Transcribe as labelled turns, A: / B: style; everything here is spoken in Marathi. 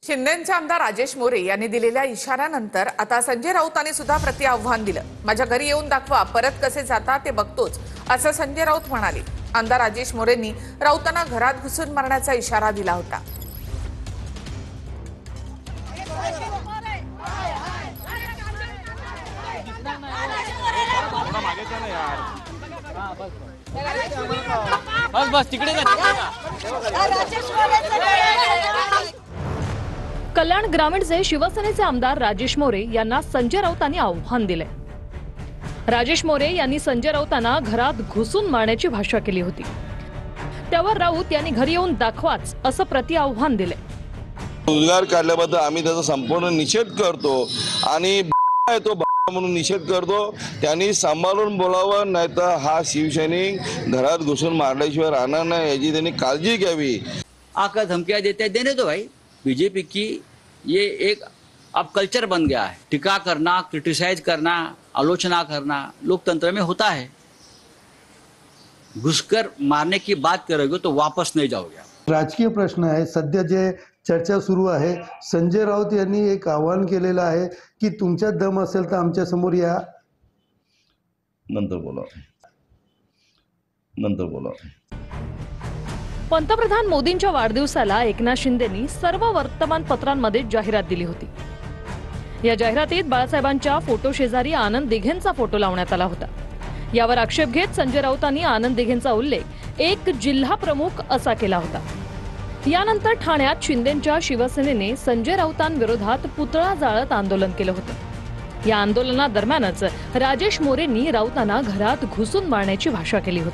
A: शिंदेचे आमदार राजेश मोरे यांनी दिलेल्या इशाऱ्यानंतर आता संजय राऊतांनी सुद्धा प्रतिआव्हान दिलं। माझ्या घरी येऊन दाखवा, परत कसे जाता ते बघतोच, असं संजय राऊत म्हणाले। आमदार राजेश मोरेंनी राऊतांना घरात घुसून मारण्याचा इशारा दिला होता।
B: बस तिकडे
C: कल्याण ग्रामीणचे शिवसेनेचे आमदार राजेश मोरे यांना संजय राऊतांनी आव्हान दिले। राजेश मोरे यांनी संजय राऊतांना घरात घुसून मारण्याची भाषा केली होती। त्यावर राऊत यांनी घरी येऊन दाखवाच असं प्रतिआव्हान दिले।
D: रोजगार काढल्याबद्दल आम्ही त्याचा संपूर्ण निषेध करतो आणि तो म्हणून निषेध करतो। त्यांनी सांभाळून बोलावं, नाहीतर हा शिवसैनिक घरात घुसून मारल्याशिवाय राहणार नाही याची त्यांनी काळजी घ्यावी।
B: आकर धमकियां देते हैं, देने दो भाई। बीजेपी की ये एक अब कल्चर बन गया है, टिका करना, क्रिटिसाइज करना, आलोचना करना लोकतंत्र में होता है। घुसकर मारने की बात करोगे तो वापस नहीं जाओगे।
E: राजकीय प्रश्न आहे, सध्या जे चर्चा सुरू आहे, संजय राऊत यांनी एक आवाहन केलेलं आहे की तुमच्यात दम असेल तर आमच्या समोर या।
D: नंतर बोला।
C: पंतप्रधान मोदींच्या वाढदिवसाला एकनाथ शिंदेंनी सर्व वर्तमानपत्रांमध्ये जाहिरात दिली होती। या जाहिरातीत बाळासाहेबांच्या फोटो शेजारी आनंद दिघेंचा फोटो लावण्यात आला होता। यावर आक्षेप घेत संजय राऊतांनी आनंद दिघेंचा उल्लेख एक जिल्हा प्रमुख असा केला होता। यानंतर ठाण्यात शिंदेंच्या शिवसेनेने संजय राऊतांविरोधात पुतळा जाळत आंदोलन केलं होतं। या आंदोलनादरम्यानच राजेश मोरेंनी राऊतांना घरात घुसून मारण्याची भाषा केली होती।